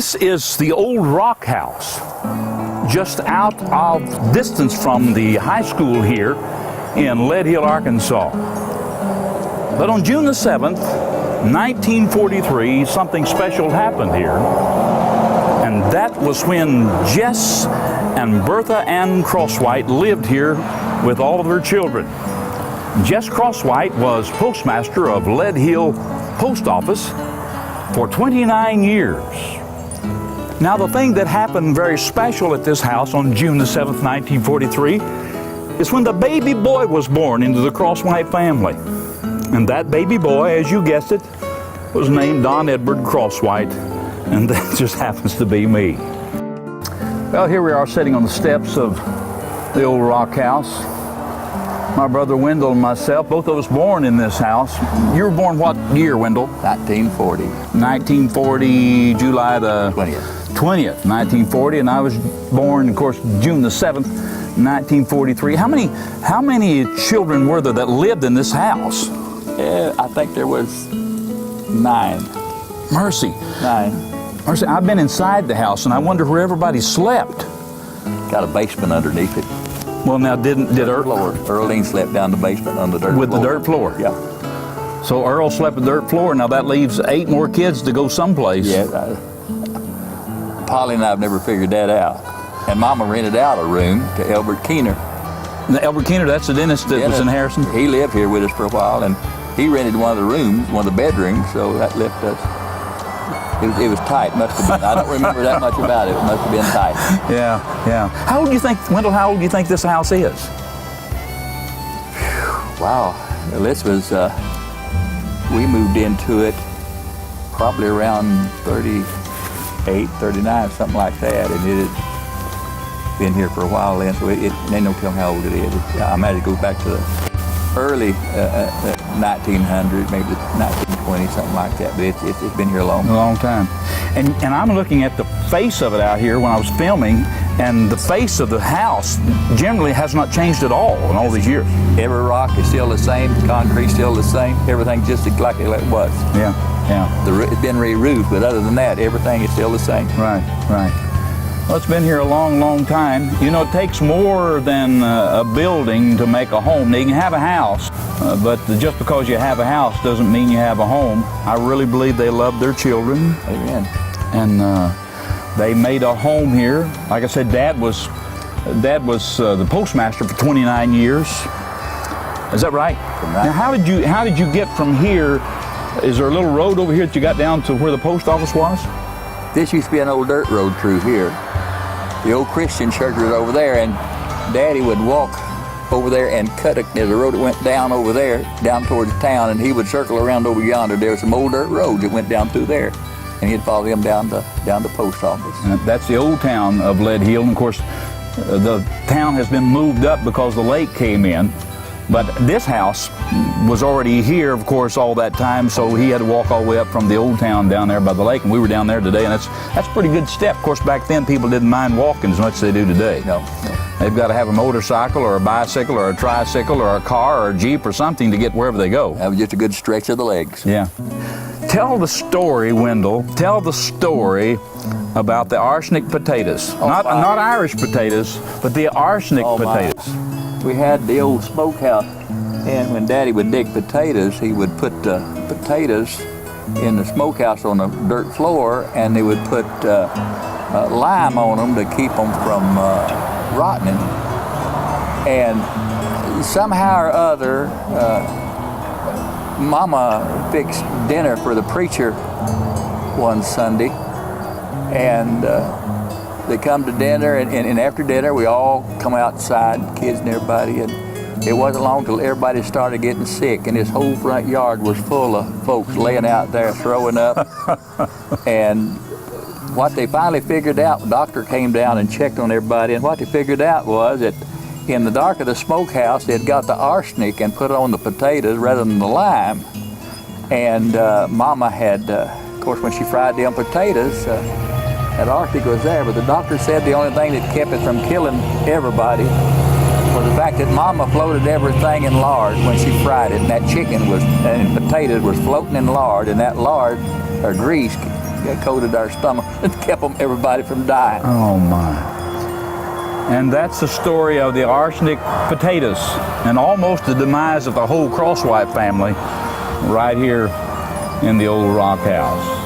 This is the old Rock House, just out of distance from the high school here in Lead Hill, Arkansas. But on June the 7th, 1943, something special happened here. And that was when Jess and Bertha Ann Crosswhite lived here with all of their children. Jess Crosswhite was postmaster of Lead Hill Post Office for 29 years. Now, the thing that happened very special at this house on June the 7th, 1943, is when the baby boy was born into the Crosswhite family. And that baby boy, as you guessed it, was named Don Edward Crosswhite, and that just happens to be me. Well, here we are sitting on the steps of the old Rock House. My brother Wendell and myself, both of us born in this house. You were born what year, Wendell? 1940. 1940, July the 20th, 1940, and I was born, of course, June the 7th, 1943. How many children were there that lived in this house? I think there was 9. Mercy. 9. Mercy, I've been inside the house, and I wonder where everybody slept. Got a basement underneath it. Well, now, did Earl? Earlene slept down the basement on the dirt floor. With the dirt floor? Yeah. So Earl slept with the dirt floor. Now that leaves 8 more kids to go someplace. Yeah. Polly and I have never figured that out. And Mama rented out a room to Elbert Keener. Now, Elbert Keener, that's the dentist that was in Harrison? He lived here with us for a while, and he rented one of the rooms, one of the bedrooms, so that left us. It was tight, must have been. I don't remember that much about it. It must have been tight. Yeah, yeah. How old do you think, Wendell, how old do you think this house is? Wow. Well, this was, we moved into it probably around 38, 39, something like that, and it had been here for a while then, so they don't tell how old it is. I imagine it goes back to the early 1900, maybe 1920, something like that, but it's been here a long time. And I'm looking at the face of it out here when I was filming, and the face of the house generally has not changed at all in all these years. Every rock is still the same, concrete's still the same, everything just exactly like it was. Yeah, yeah. It's been re-roofed, but other than that, everything is still the same. Right, right. Well, it's been here a long time. You know, it takes more than a building to make a home. Now, you can have a house, but just because you have a house doesn't mean you have a home. I really believe they love their children. Amen. And they made a home here. Like I said, Dad was the postmaster for 29 years. Is that right? Now, how did you get from here? Is there a little road over here that you got down to where the post office was? This used to be an old dirt road through here. The old Christian church was over there, and Daddy would walk over there and cut it. There's a road that went down over there, down towards town, and he would circle around over yonder. There was some old dirt roads that went down through there, and he'd follow them down the post office. That's the old town of Lead Hill, and of course, the town has been moved up because the lake came in. But this house was already here, of course, all that time, so he had to walk all the way up from the old town down there by the lake, and we were down there today, and that's a pretty good step. Of course, back then, people didn't mind walking as much as they do today. No. They've got to have a motorcycle or a bicycle or a tricycle or a car or a Jeep or something to get wherever they go. That was just a good stretch of the legs. Yeah. Tell the story, Wendell. Tell the story about the arsenic potatoes. Not Irish potatoes, but the arsenic potatoes. We had the old smokehouse, and when Daddy would dig potatoes, he would put the potatoes in the smokehouse on the dirt floor, and they would put lime on them to keep them from rotting. And somehow or other, Mama fixed dinner for the preacher one Sunday, and they come to dinner, and after dinner we all come outside, kids and everybody, and it wasn't long till everybody started getting sick, and this whole front yard was full of folks laying out there throwing up. And what they finally figured out, the doctor came down and checked on everybody, and what they figured out was that in the dark of the smokehouse they had got the arsenic and put it on the potatoes rather than the lime. And Mama had, of course, when she fried them potatoes, that arsenic was there, but the doctor said the only thing that kept it from killing everybody was the fact that Mama floated everything in lard when she fried it, and that chicken and potatoes was floating in lard, and that lard or grease that coated our stomach and kept everybody from dying. Oh my. And that's the story of the arsenic potatoes and almost the demise of the whole Crosswhite family right here in the old rock house.